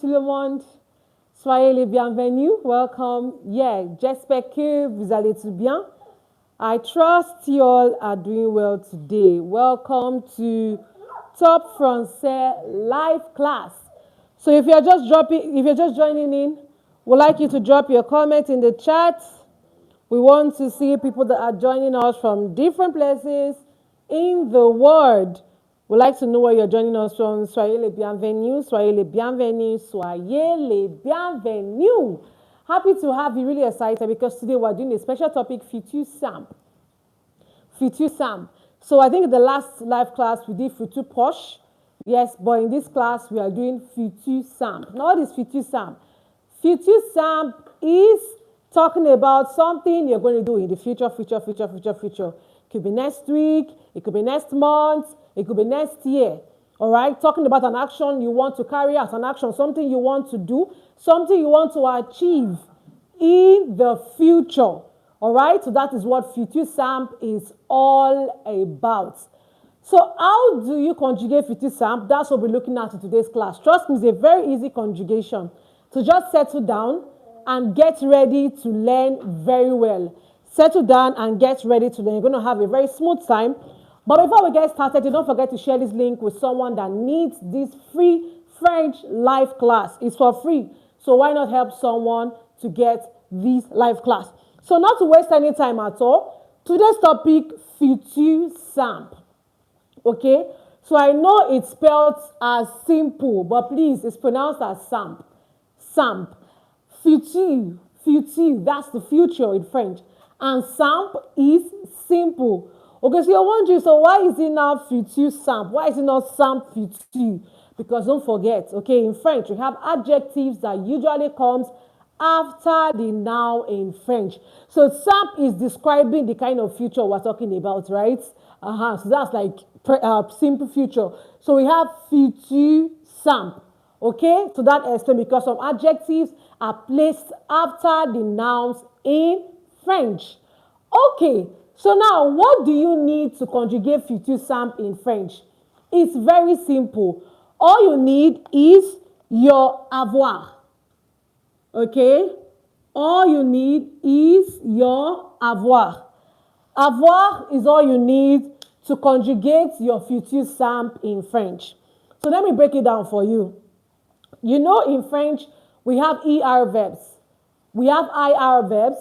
tout le monde. Soyez les bienvenus. Welcome. Yeah, j'espère que vous allez tout bien. I trust you all are doing well today. Welcome to Top Français live class. So if you're just joining in, we'd like you to drop your comment in the chat. We want to see people that are joining us from different places in the world. We'd like to know where you're joining us from. Soyez les bienvenus, soyez les bienvenus, soyez les bienvenus. Happy to have you, really excited because today we're doing a special topic, Futur Simple. Futur Simple. So I think in the last live class we did Futur Proche. Yes, but in this class we are doing Futur Simple. Now what is Futur Simple? Futur Simple is talking about something you're going to do in the future. It could be next week, it could be next month, it could be next year. All right, talking about an action you want to carry out, an action, something you want to do, something you want to achieve in the future. All right, so that is what Futur Simple is all about. So how do you conjugate Futur Simple? That's what we're looking at in today's class. Trust me, it's a very easy conjugation. So just settle down and get ready to learn very well. Settle down and get ready to learn. You're going to have a very smooth time. But before we get started, don't forget to share this link with someone that needs this free French live class. It's for free. So why not help someone to get this live class? So not to waste any time at all, today's topic, Futur Simple. Okay? So I know it's spelled as simple, but please, it's pronounced as simple. Simple. Futur, that's the future in French. And simple is simple. Okay, so you're wondering, so why is it now futur simple? Why is it not simple futur? Because don't forget, okay, in French, we have adjectives that usually comes after the noun in French. So simple is describing the kind of future we're talking about, right? So that's like simple future. So we have futur simple. Okay, to that extent, because some adjectives are placed after the nouns in French. Okay, so now what do you need to conjugate futur simple in French? It's very simple. All you need is your avoir. Okay, all you need is your avoir. Avoir is all you need to conjugate your futur simple in French. So let me break it down for you. You know, in French, we have ER verbs, we have IR verbs,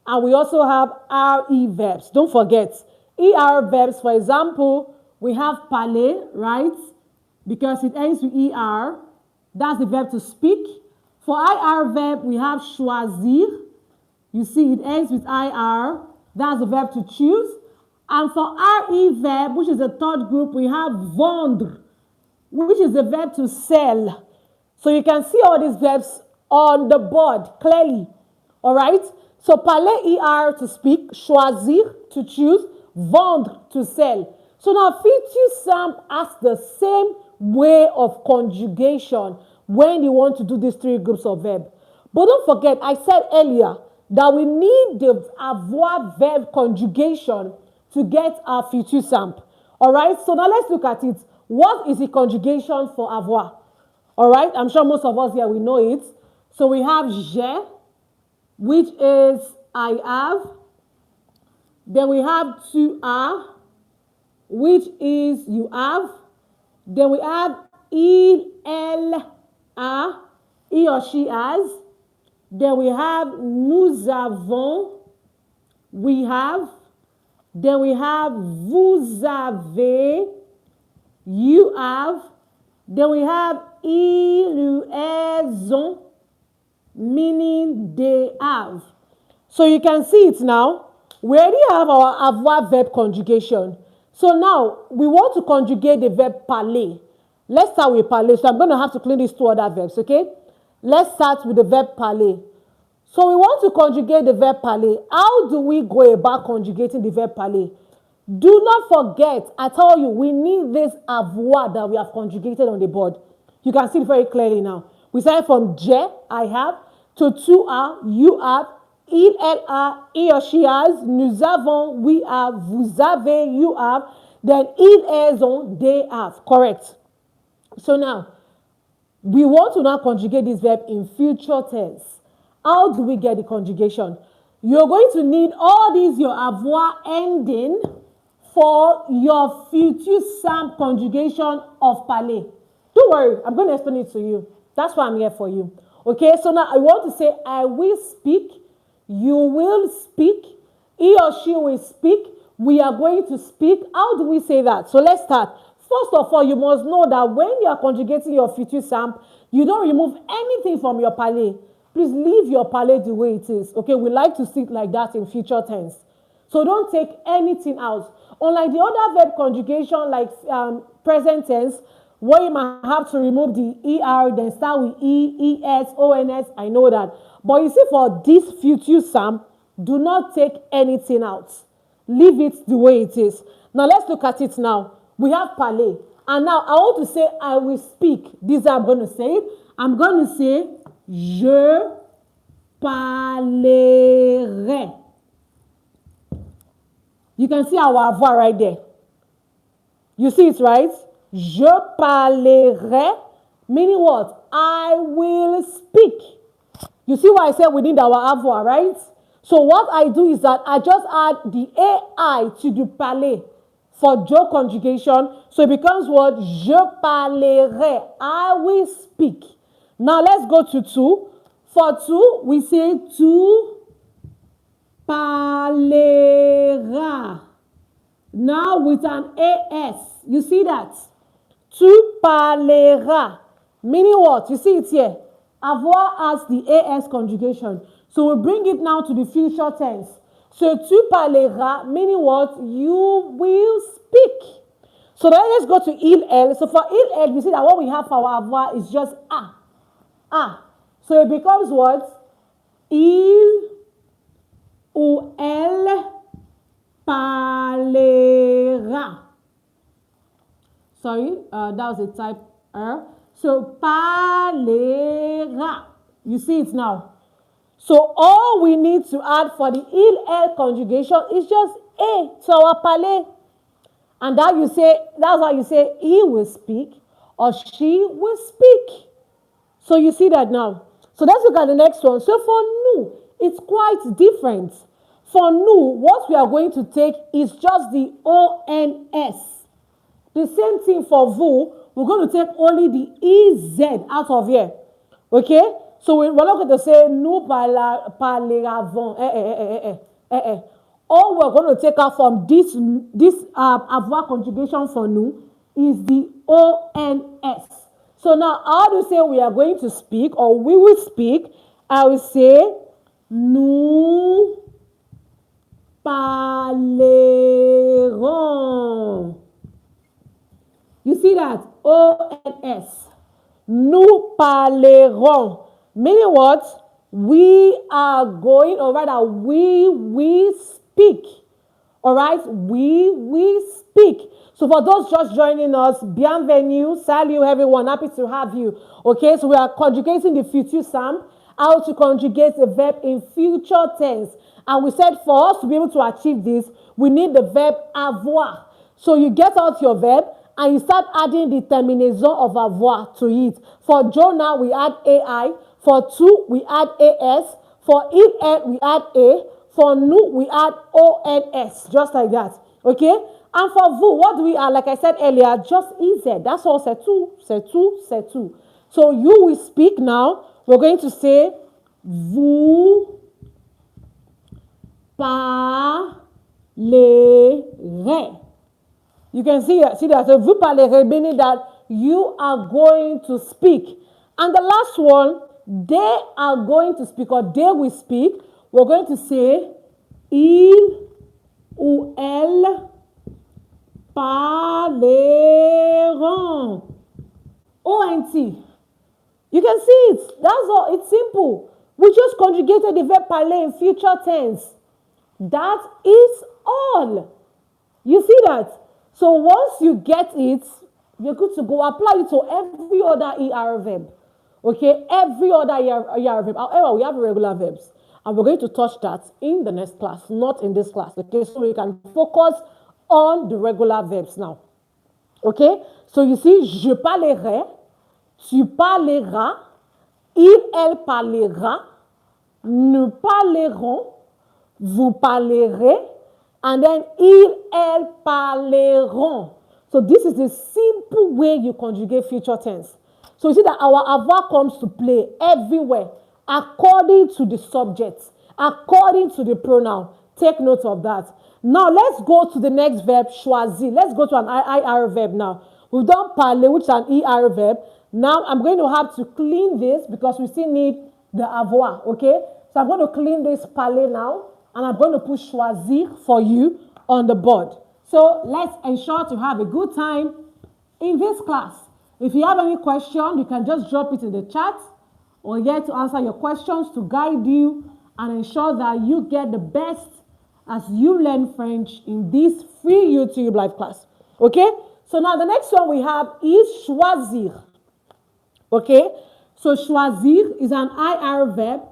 and we also have RE verbs. Don't forget, ER verbs, for example, we have parler, right? Because it ends with ER. That's the verb to speak. For IR verb, we have choisir. You see, it ends with IR. That's the verb to choose. And for RE verb, which is the third group, we have vendre, which is the verb to sell. So you can see all these verbs on the board clearly. All right? So parler, ER, to speak, choisir, to choose, vendre, to sell. So now futur simple has the same way of conjugation when you want to do these three groups of verb. But don't forget, I said earlier that we need the avoir verb conjugation to get our futur simple. All right? So now let's look at it. What is the conjugation for avoir? All right, I'm sure most of us here, we know it. So we have j'ai, which is I have. Then we have tu as, which is you have. Then we have il, elle, a, he or she has. Then we have nous avons, we have. Then we have vous avez, you have. Then we have ils, elles ont, meaning they have. So you can see it now. We already have our avoir verb conjugation. So now we want to conjugate the verb parler. Let's start with parler. So I'm going to have to clean these two other verbs, okay? Let's start with the verb parler. So we want to conjugate the verb parler. How do we go about conjugating the verb parler? Do not forget, I tell you, we need this avoir that we have conjugated on the board. You can see it very clearly now. We started from j'ai, I have, to tu as, you have, il, elle a, he or she has, nous avons, we have, vous avez, you have, then ils, elles ont, they have. Correct. So now, We want to now conjugate this verb in future tense. How do we get the conjugation? You're going to need all these your avoir ending for your future simple conjugation of parler. Don't worry, I'm going to explain it to you. That's why I'm here for you. Okay, so now I want to say I will speak, you will speak, he or she will speak, we are going to speak. How do we say that? So let's start. First of all, you must know that when you are conjugating your future simple, you don't remove anything from your parler. Please leave your parler the way it is. Okay, we like to see it like that in future tense. So don't take anything out. Unlike the other verb conjugation like present tense, where you might have to remove the ER, then start with E, ES, ONS, I know that. But you see, for this future simple, do not take anything out. Leave it the way it is. Now let's look at it now. We have parler. And now I want to say I will speak. This I'm going to say. I'm going to say je parlerai. You can see our avoir right there. You see it, right? Je parlerai, meaning what? I will speak. You see why I said we need our avoir, right? So what I do is that I just add the AI to the parler for je conjugation. So it becomes what? Je parlerai. I will speak. Now let's go to tu. For tu, we say tu parleras. Now with an AS. You see that? Tu parleras. Meaning what? You see it here. Avoir as the AS conjugation. So we bring it now to the future tense. So tu parleras, meaning what? You will speak. So then let's go to il, elle. So for il, elle, you see that what we have for our avoir is just a. Ah. So it becomes what? Il ou elle parlera. Sorry, that was a type R. So parlera. You see it now. So all we need to add for the il, elle conjugation is just a to our parler. And that you say, that's how you say he will speak or she will speak. So you see that now. So let's look at the next one. So for nous, it's quite different. For nous, what we are going to take is just the ONS. The same thing for vous, we're going to take only the EZ out of here. Okay? So we're not going to say nous parleravons. All we're going to take out from this avoir conjugation for nous is the ONS. So now, how do you say we are going to speak or we will speak? I will say, nous parlerons. You see that? ONS. Nous parlerons. Meaning what? We are going, or rather, we speak. All right? We speak. So for those just joining us, bienvenue, salut everyone, happy to have you. Okay, so we are conjugating the future simple, how to conjugate a verb in future tense. And we said for us to be able to achieve this, we need the verb avoir. So you get out your verb and you start adding the terminaison of avoir to it. For Jonah, we add AI. For tu, we add AS. For il, we add A. For nous, we add ONS, just like that. Okay? And for vous, what do we add? Like I said earlier, just EZ. That's all. C'est tout, c'est tout, c'est tout. So you will speak now. We're going to say, vous parlerez. You can see that. So vous parlerez, meaning that you are going to speak. And the last one, they are going to speak or they will speak. We're going to say, il ou elle parleront. ONT. You can see it. That's all. It's simple. We just conjugated the verb parler in future tense. That is all. You see that? So once you get it, you're good to go. Apply it to every other ER verb. Okay? Every other ER verb. However, we have regular verbs. And we're going to touch that in the next class, not in this class. Okay? So we can focus on the regular verbs now. Okay? So you see, je parlerai, tu parleras, il, elle parlera, nous parlerons, vous parlerez, and then il, elle parleront. So this is the simple way you conjugate future tense. So you see that our avoir comes to play everywhere according to the subject, according to the pronoun. Take note of that. Now let's go to the next verb, choisir. Let's go to an IR verb now. We've done parler, which is an ER verb. Now I'm going to have to clean this because we still need the avoir, okay? So I'm going to clean this parler now, and I'm going to put choisir for you on the board. So let's ensure to have a good time in this class. If you have any question, you can just drop it in the chat. We're here to answer your questions, to guide you, and ensure that you get the best as you learn French in this free YouTube live class. Okay? So now the next one we have is choisir. Okay? So choisir is an IR verb.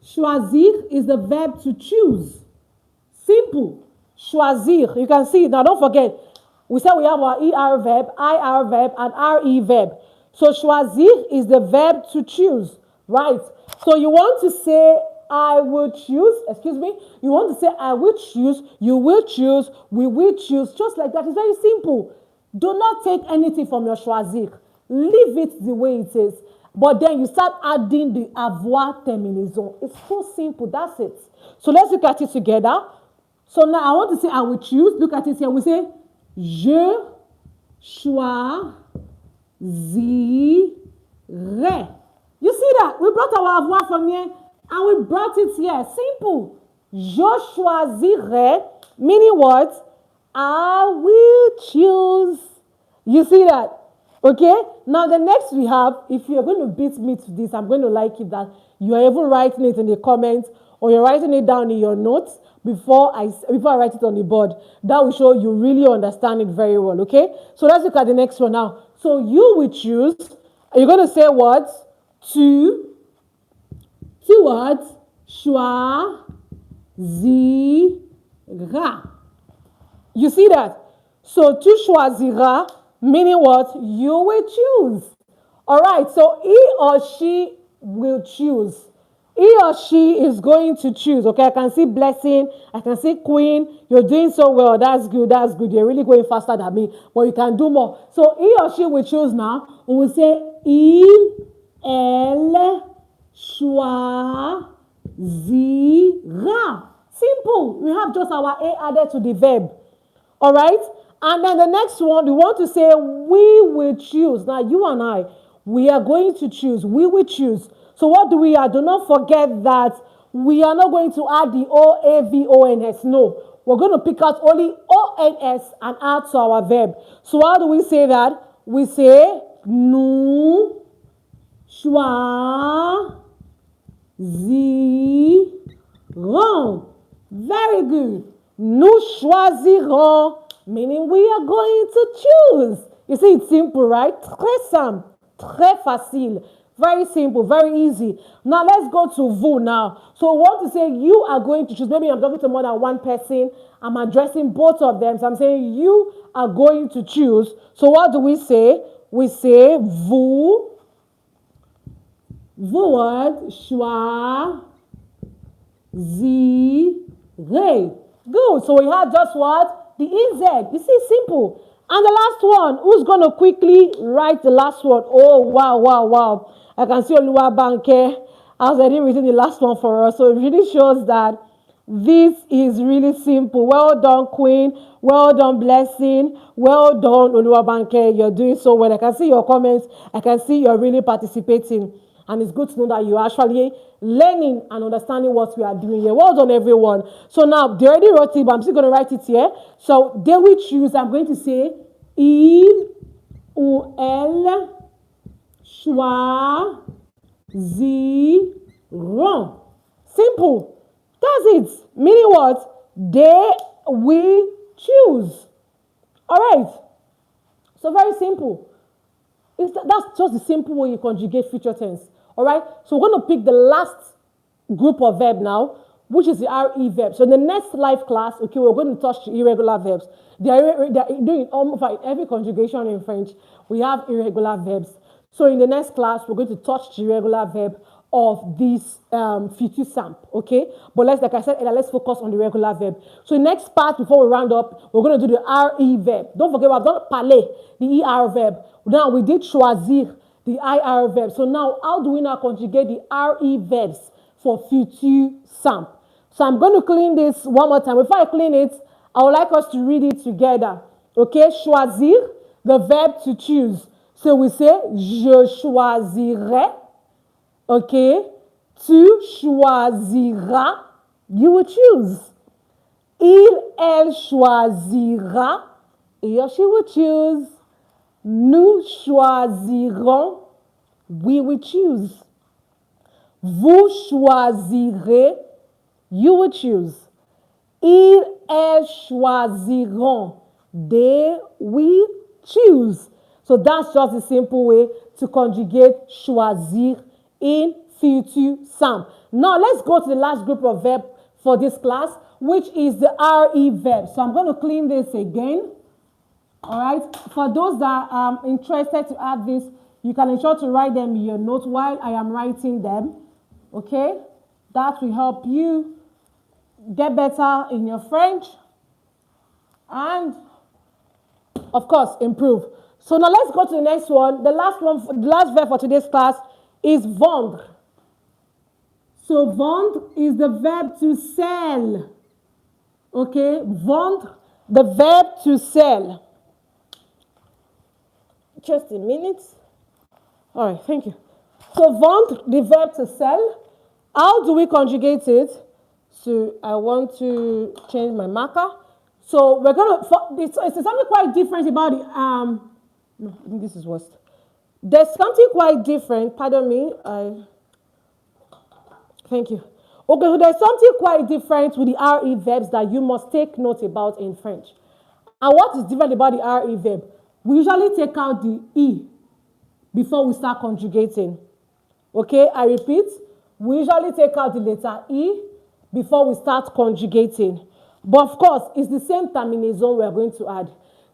Choisir is the verb to choose. Simple. Choisir. You can see it. Now don't forget, we said we have our ER verb, IR verb, and RE verb. So choisir is the verb to choose. Right? So you want to say, I will choose, excuse me, you want to say, I will choose, you will choose, we will choose, just like that. It's very simple. Do not take anything from your choisir. Leave it the way it is. But then you start adding the avoir terminaison. It's so simple, that's it. So let's look at it together. So now I want to say, I will choose. Look at it here. We say, je choisirai. You see that? We brought our avoir from here. And we brought it here. Simple. Je choisirai, meaning what? I will choose. You see that? Okay? Now the next we have, if you're going to beat me to this, I'm going to like it that you're even writing it in the comments or you're writing it down in your notes before I write it on the board. That will show you really understand it very well. Okay? So let's look at the next one now. So you will choose. You're going to say what? Two words, choisira. You see that? So tu choisiras, meaning what? You will choose. All right, so he or she will choose. He or she is going to choose. Okay, I can see blessing. I can see queen. You're doing so well. That's good. That's good. You're really going faster than me. But you can do more. So he or she will choose now. We will say il, elle, choisira. Simple. We have just our A added to the verb. All right? And then the next one, we want to say we will choose. Now, you and I, we are going to choose. We will choose. So what do we add? Do not forget that we are not going to add the O-A-V-O-N-S. No. We're going to pick out only O-N-S and add to our verb. So how do we say that? We say nous choisirons. Very good. Nous choisirons, meaning we are going to choose. You see, it's simple, right? Très simple, très facile. Very simple, very easy. Now, let's go to vous now. So, we want to say you are going to choose. Maybe I'm talking to more than one person. I'm addressing both of them. So, I'm saying you are going to choose. So, what do we say? We say vous. Vous word, choisirez. Good. So we have just what? The EZ. You see, simple. And the last one, who's going to quickly write the last one? Oh, wow. I can see Oluwa Banke. I was already reading the last one for us. So it really shows that this is really simple. Well done, Queen. Well done, Blessing. Well done, Oluwa Banke. You're doing so well. I can see your comments. I can see you're really participating. And it's good to know that you're actually learning and understanding what we are doing here. Well done, everyone. So now, they already wrote it, but I'm still going to write it here. So they will choose. I'm going to say, il ou elle choisiront. Simple. That's it. Meaning what? They will choose. All right. So very simple. That's just the simple way you conjugate future tense. All right. So we're going to pick the last group of verb now, which is the RE verb. So in the next live class, okay, we're going to touch the irregular verbs. They're doing almost like every conjugation in French. We have irregular verbs. So in the next class, we're going to touch the regular verb of this future simple, okay? But like I said, let's focus on the regular verb. So next part, before we round up, we're going to do the RE verb. Don't forget, we've done parler, the ER verb. Now we did choisir, the IR verb. So now, how do we now conjugate the RE verbs for future simple? So I'm going to clean this one more time. Before I clean it, I would like us to read it together. Okay, choisir, the verb to choose. So we say, je choisirai. Okay, tu choisiras, you will choose. Elle choisira, he or she will choose. Nous choisirons, we will choose. Vous choisirez, you will choose. Elles choisiront, they will choose. So that's just a simple way to conjugate choisir in future simple. Now let's go to the last group of verbs for this class, which is the RE verb. So I'm going to clean this again. All right. For those that are interested to add this, you can ensure to write them in your notes while I am writing them. Okay. That will help you get better in your French and, of course, improve. So now let's go to the next one. The last verb for today's class is vendre. So vendre is the verb to sell. Okay, vendre, the verb to sell. Just a minute. All right, thank you. So vendre, the verb to sell. How do we conjugate it? So I want to change my marker. So we're going to, it's something quite different about the, no, I think this is worst. There's something quite different, pardon me, thank you. Okay, so there's something quite different with the RE verbs that you must take note about in French. And what is different about the RE verb? We usually take out the E before we start conjugating. Okay, I repeat, we usually take out the letter E before we start conjugating. But of course, it's the same terminaison we're going to add.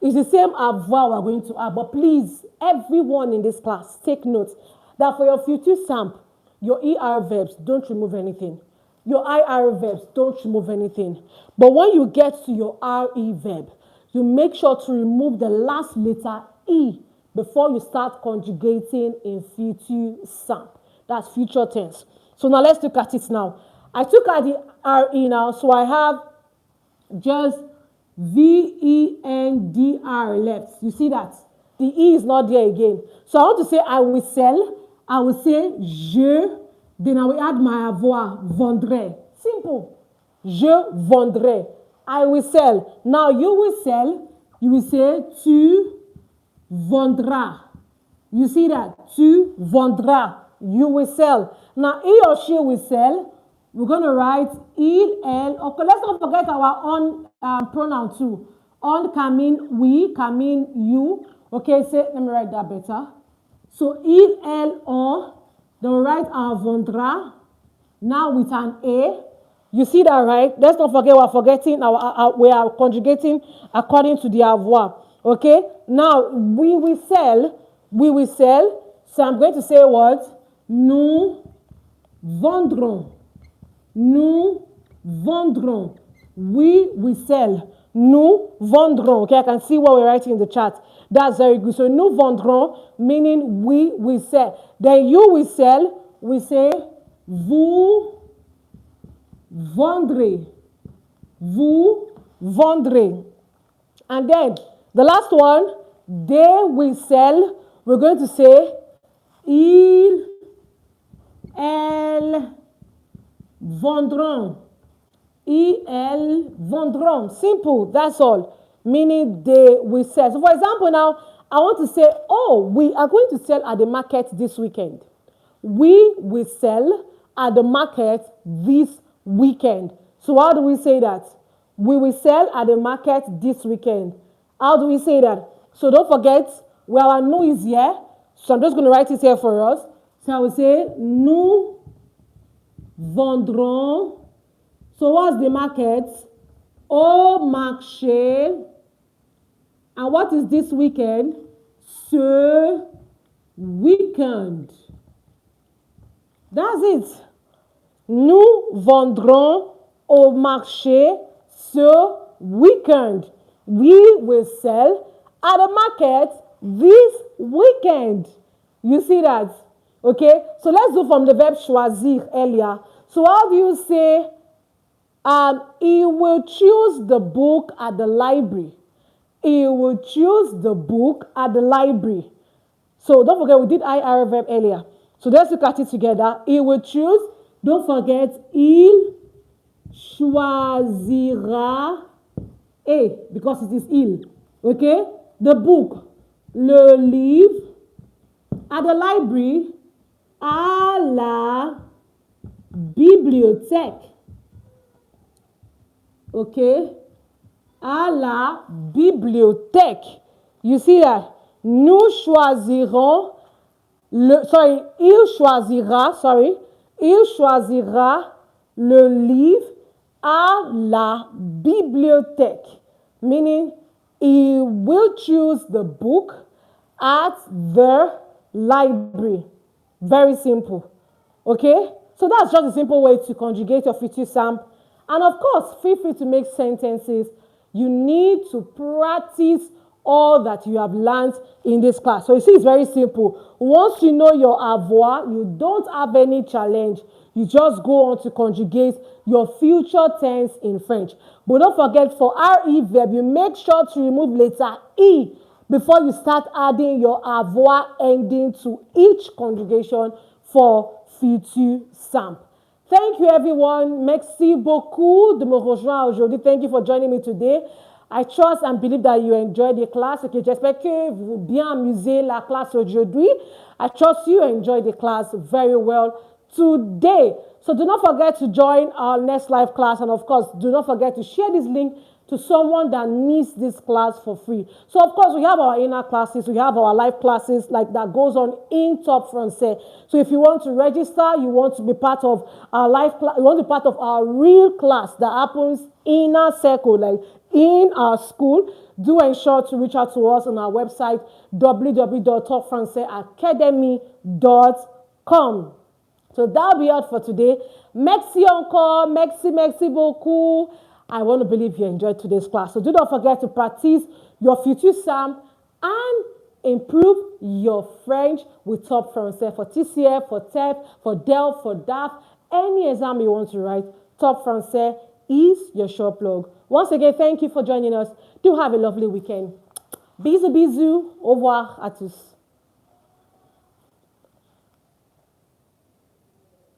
It's the same avoir we're going to add. But please, everyone in this class, take note that for your future simple, your ER verbs, don't remove anything. Your IR verbs, don't remove anything. But when you get to your RE verb, you make sure to remove the last letter E before you start conjugating in future simple. That's future tense. So now let's look at it now. I took out the RE now, so I have just VENDR left. You see that? The E is not there again. So I want to say I will sell. I will say je. Then I will add my avoir, vendrai. Simple. Je vendrai. I will sell. Now you will sell. You will say tu vendras. You see that? Tu vendras. You will sell. Now he or she will sell. We're going to write il, elle. Okay, let's not forget our on pronoun too. On can mean we, can mean you. Okay, let me write that better. So il, elle, on. Then we write our vendra. Now with an A. You see that, right? Let's not forget we're forgetting we are conjugating according to the avoir. Okay? Now we will sell. We will sell. So I'm going to say what? Nous vendrons. Nous vendrons. We will sell. Nous vendrons. Okay, I can see what we're writing in the chat. That's very good. So nous vendrons, meaning we will sell. Then you will sell. We say vous vendrez. Vous vendrez. And then the last one, they will sell. We're going to say ils, elles vendront. Ils, elles vendront. Simple. That's all. Meaning they will sell. So for example now, I want to say, oh, we are going to sell at the market this weekend. We will sell at the market this weekend. So how do we say that? We will sell at the market this weekend. How do we say that? So don't forget, well, our nous is here. So I'm just going to write it here for us. So I will say, nous vendrons. So what's the market? Au marché. And what is this weekend? Ce weekend. That's it. Nous vendrons au marché ce weekend. We will sell at the market this weekend. You see that? Okay, so let's do from the verb choisir earlier. So how do you say, he will choose the book at the library? He will choose the book at the library. So don't forget, we did IR verb earlier. So let's look at it together. He will choose. Don't forget, il choisira, because it is il. Okay? The book, le livre, at the library, à la bibliothèque. Okay? À la bibliothèque. You see that? Nous choisirons il choisira le livre à la bibliothèque. Meaning, he will choose the book at the library. Very simple. Okay? So that's just a simple way to conjugate your future simple. And of course, feel free to make sentences. You need to practice all that you have learned in this class. So you see, it's very simple. Once you know your avoir, you don't have any challenge. You just go on to conjugate your future tense in French. But don't forget, for RE verb, you make sure to remove letter E before you start adding your avoir ending to each conjugation for futur simple. Thank you, everyone. Merci beaucoup de me rejoindre aujourd'hui. Thank you for joining me today. I trust and believe that you enjoyed the class. Okay, j'espère que vous bien amusé la classe aujourd'hui. I trust you enjoyed the class very well today. So do not forget to join our next live class. And of course, do not forget to share this link to someone that needs this class for free. So of course, we have our inner classes, we have our live classes like that goes on in Top Français. So if you want to register, you want to be part of our live class, you want to be part of our real class that happens in our circle, like in our school, do ensure to reach out to us on our website, www.topfrancaisacademy.com. So that'll be all for today. Merci encore. Merci beaucoup. I want to believe you enjoyed today's class. So do not forget to practice your future simple and improve your French with Top Français for TCF, for TEF, for DEL, for DAF. Any exam you want to write, Top Français is your sure plug. Once again, thank you for joining us. Do have a lovely weekend. Bisous, bisous. Au revoir à tous.